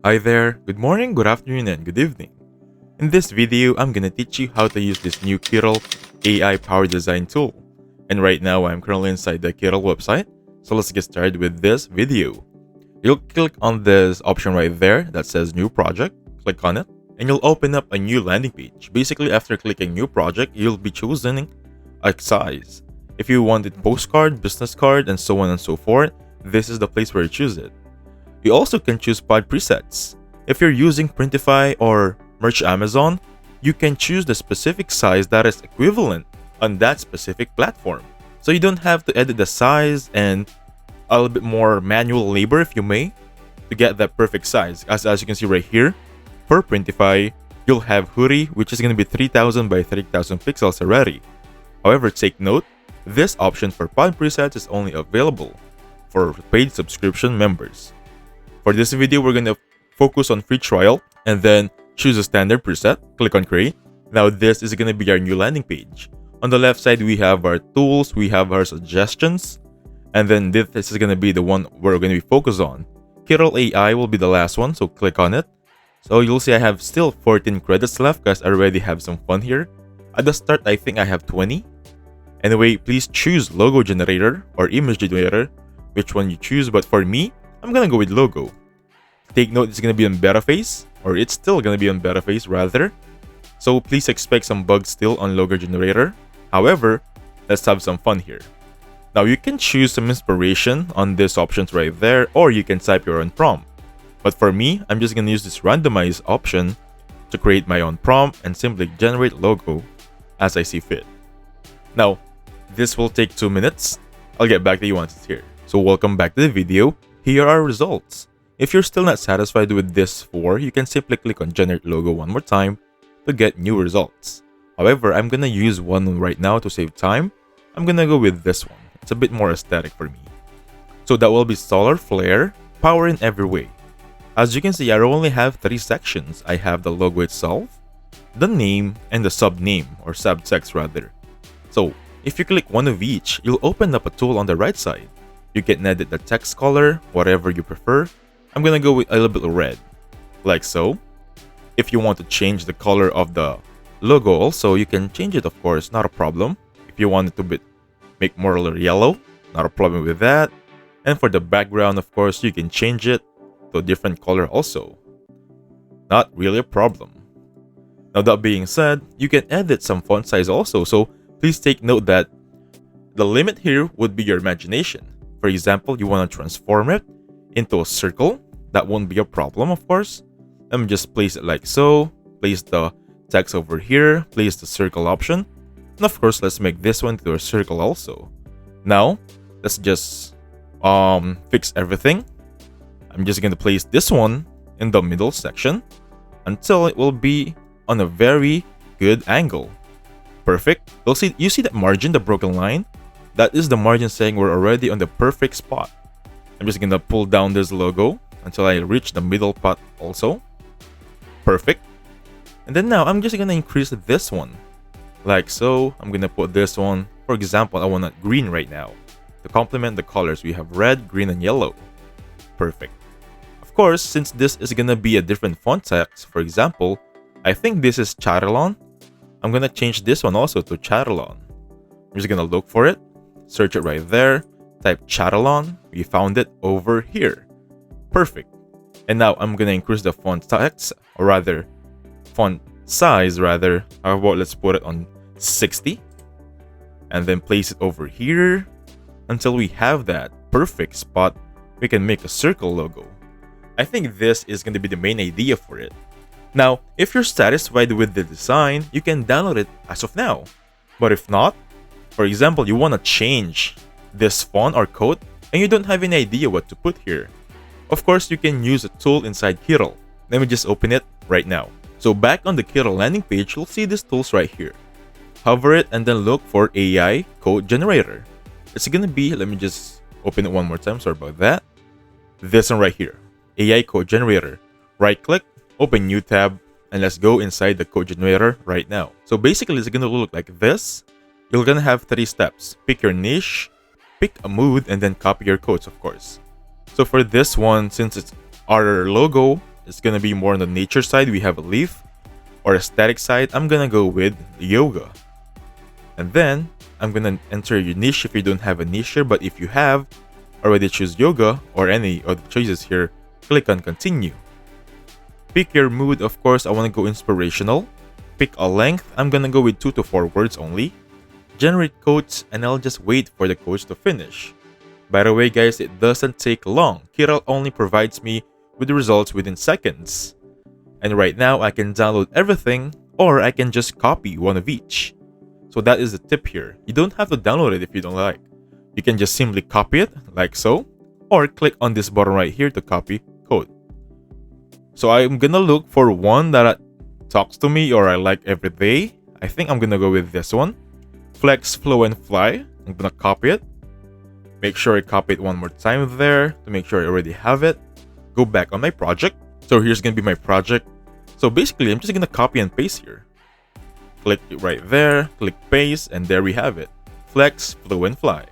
Hi there, good morning, good afternoon, and good evening. In this video, I'm gonna teach you how to use this new Kittl AI powered design tool. And right now, I'm currently inside the Kittl website, so let's get started with this video. You'll click on this option right there that says new project, click on it, and you'll open up a new landing page. Basically, after clicking new project, you'll be choosing a size. If you wanted postcard, business card, and so on and so forth, this is the place where you choose it. You also can choose pod presets. If you're using Printify or Merch Amazon, you can choose the specific size that is equivalent on that specific platform. So you don't have to edit the size and a little bit more manual labor, if you may, to get that perfect size. As you can see right here, for Printify, you'll have hoodie, which is going to be 3000 by 3000 pixels already. However, take note, this option for pod presets is only available for paid subscription members. For this video, we're going to focus on free trial and then choose a standard preset, click on create. Now this is going to be our new landing page. On the left side, we have our tools, we have our suggestions, and then this is going to be the one we're going to be focused on. Kittl AI will be the last one, so click on it. So you'll see I have still 14 credits left because I already have some fun here. At the start, I think I have 20. Anyway, please choose logo generator or image generator, which one you choose, but for me, I'm gonna go with logo. Take note, it's gonna be on beta phase, or it's still gonna be on beta phase rather. So please expect some bugs still on logo generator. However, let's have some fun here. Now you can choose some inspiration on these options right there, or you can type your own prompt. But for me, I'm just gonna use this randomize option to create my own prompt and simply generate logo as I see fit. Now, this will take 2 minutes. I'll get back to you once it's here. So welcome back to the video. Here are our results. If you're still not satisfied with this 4, you can simply click on generate logo one more time to get new results. However, I'm gonna use one right now to save time. I'm gonna go with this one. It's a bit more aesthetic for me. So that will be solar flare, power in every way. As you can see, I only have 3 sections. I have the logo itself, the name, and the sub-name or subtext rather. So if you click one of each, you'll open up a tool on the right side. You can edit the text color, whatever you prefer. I'm gonna go with a little bit of red, like so. If you want to change the color of the logo also, you can change it, of course, not a problem. If you want it to make more yellow, not a problem with that. And for the background, of course, you can change it to a different color also. Not really a problem. Now that being said, you can edit some font size also, so please take note that the limit here would be your imagination. For example, you want to transform it into a circle. That won't be a problem, of course. Let me just place it like so. Place the text over here. Place the circle option. And of course, let's make this one to a circle also. Now, let's just fix everything. I'm just going to place this one in the middle section until it will be on a very good angle. Perfect. You see that margin, the broken line? That is the margin saying we're already on the perfect spot. I'm just gonna pull down this logo until I reach the middle part also. Perfect. And then now I'm just gonna increase this one. Like so. I'm gonna put this one. For example, I want it green right now. To complement the colors, we have red, green, and yellow. Perfect. Of course, since this is gonna be a different font text, for example, I think this is Chatterlon. I'm gonna change this one also to Chatterlon. I'm just gonna look for it. Search it right there, type Chatterlon, we found it over here. Perfect. And now I'm gonna increase the font text, or rather, font size rather. How about let's put it on 60. And then place it over here. Until we have that perfect spot, we can make a circle logo. I think this is gonna be the main idea for it. Now, if you're satisfied with the design, you can download it as of now. But if not, for example, you want to change this font or code and you don't have any idea what to put here. Of course, you can use a tool inside Kittl. Let me just open it right now. So back on the Kittl landing page, you'll see these tools right here. Hover it and then look for AI code generator. It's gonna be, let me just open it one more time, sorry about that. This one right here, AI code generator. Right click, open new tab, and let's go inside the code generator right now. So basically, it's gonna look like this. You're gonna have 3 steps. Pick your niche, pick a mood, and then copy your codes, of course. So for this one, since it's our logo It's gonna be more on the nature side. We have a leaf. Or aesthetic side, I'm gonna go with yoga. And then I'm gonna enter your niche if you don't have a niche here, but if you have, already choose yoga or any of the choices here, click on continue. Pick your mood, of course, I wanna go inspirational. Pick a length, I'm gonna go with 2 to 4 words only. Generate quotes, and I'll just wait for the quotes to finish. By the way guys, it doesn't take long. Kittl only provides me with the results within seconds. And right now I can download everything, or I can just copy one of each. So that is the tip here. You don't have to download it if you don't like. You can just simply copy it like so, or click on this button right here to copy code. So I'm gonna look for one that talks to me or I like every day. I think I'm gonna go with this one. Flex, flow, and fly. I'm gonna copy it. Make sure I copy it one more time there to make sure I already have it. Go back on my project. So here's gonna be my project. So basically, I'm just gonna copy and paste here. Click it right there, click paste, and there we have it. Flex, flow, and fly.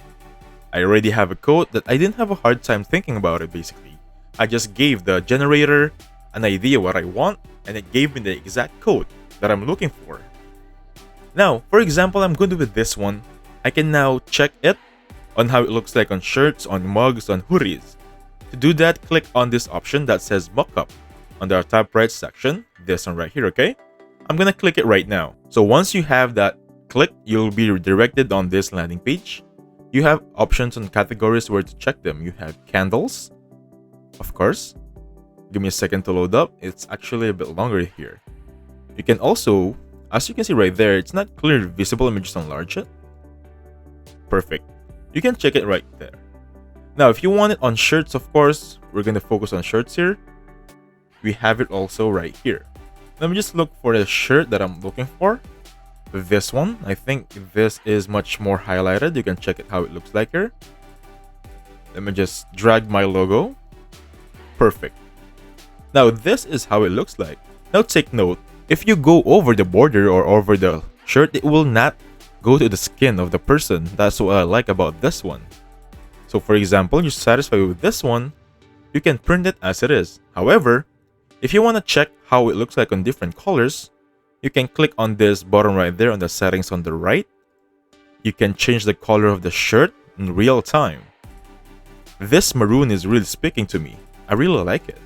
I already have a code that I didn't have a hard time thinking about it basically. I just gave the generator an idea what I want, and it gave me the exact code that I'm looking for. Now, for example, I'm good with this one. I can now check it on how it looks like on shirts, on mugs, on hoodies. To do that, click on this option that says mockup on the top right section, this one right here, okay? I'm gonna click it right now. So once you have that click, you'll be redirected on this landing page. You have options on categories where to check them. You have candles, of course. Give me a second to load up. It's actually a bit longer here. You can also, as you can see right there, it's not clearly visible. Let me just enlarge it. Perfect. You can check it right there. Now, if you want it on shirts, of course, we're going to focus on shirts here. We have it also right here. Let me just look for the shirt that I'm looking for. This one, I think this is much more highlighted. You can check it how it looks like here. Let me just drag my logo. Perfect. Now, this is how it looks like. Now, take note, if you go over the border or over the shirt, it will not go to the skin of the person. That's what I like about this one. So, for example, you're satisfied with this one, you can print it as it is. However, if you want to check how it looks like on different colors, you can click on this button right there on the settings on the right. You can change the color of the shirt in real time. This maroon is really speaking to me. I really like it.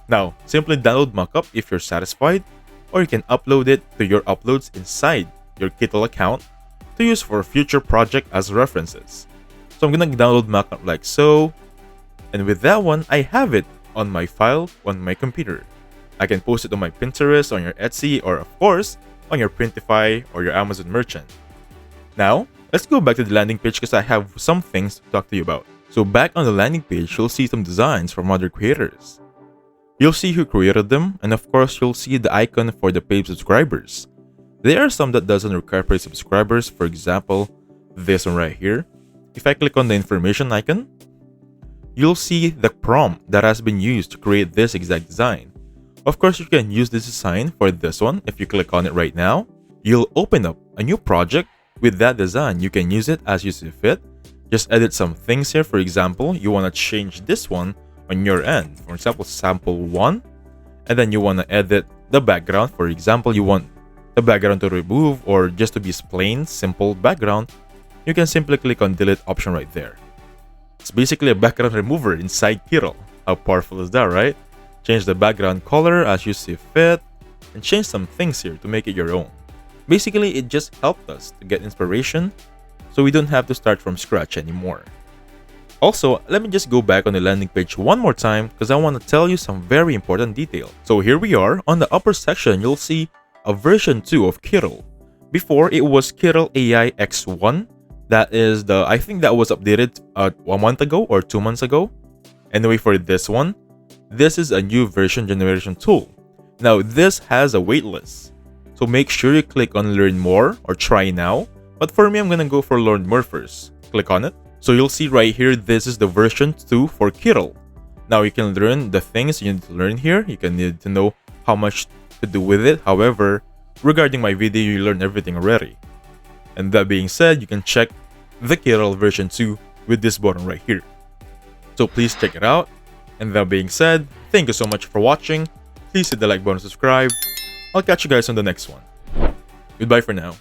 Now, simply download mockup if you're satisfied, or you can upload it to your uploads inside your Kittl account to use for a future project as references. So I'm gonna download mockup like so, and with that one, I have it on my file on my computer. I can post it on my Pinterest, on your Etsy, or of course, on your Printify or your Amazon merchant. Now, let's go back to the landing page because I have some things to talk to you about. So back on the landing page, you'll see some designs from other creators. You'll see who created them, and of course, you'll see the icon for the paid subscribers. There are some that doesn't require paid subscribers, for example, this one right here. If I click on the information icon, you'll see the prompt that has been used to create this exact design. Of course, you can use this design for this one. If you click on it right now, you'll open up a new project with that design. You can use it as you see fit. Just edit some things here. For example, you want to change this one on your end. For example, sample 1. And then you want to edit the background. For example, you want the background to remove or just to be plain, simple background. You can simply click on delete option right there. It's basically a background remover inside Kittl. How powerful is that, right? Change the background color as you see fit, and change some things here to make it your own. Basically, it just helped us to get inspiration, so we don't have to start from scratch anymore. Also, let me just go back on the landing page one more time because I want to tell you some very important detail. So here we are. On the upper section, you'll see a version 2 of Kittl. Before, it was Kittl AI X1. That is I think that was updated 1 month ago or 2 months ago. Anyway, for this one, this is a new version generation tool. Now, this has a waitlist. So make sure you click on learn more or try now. But for me, I'm gonna go for learn more first. Click on it. So you'll see right here, this is the version 2 for Kittl. Now you can learn the things you need to learn here. You can need to know how much to do with it. However, regarding my video, you learned everything already. And that being said, you can check the Kittl version 2 with this button right here. So please check it out. And that being said, thank you so much for watching. Please hit the like button and subscribe. I'll catch you guys on the next one. Goodbye for now.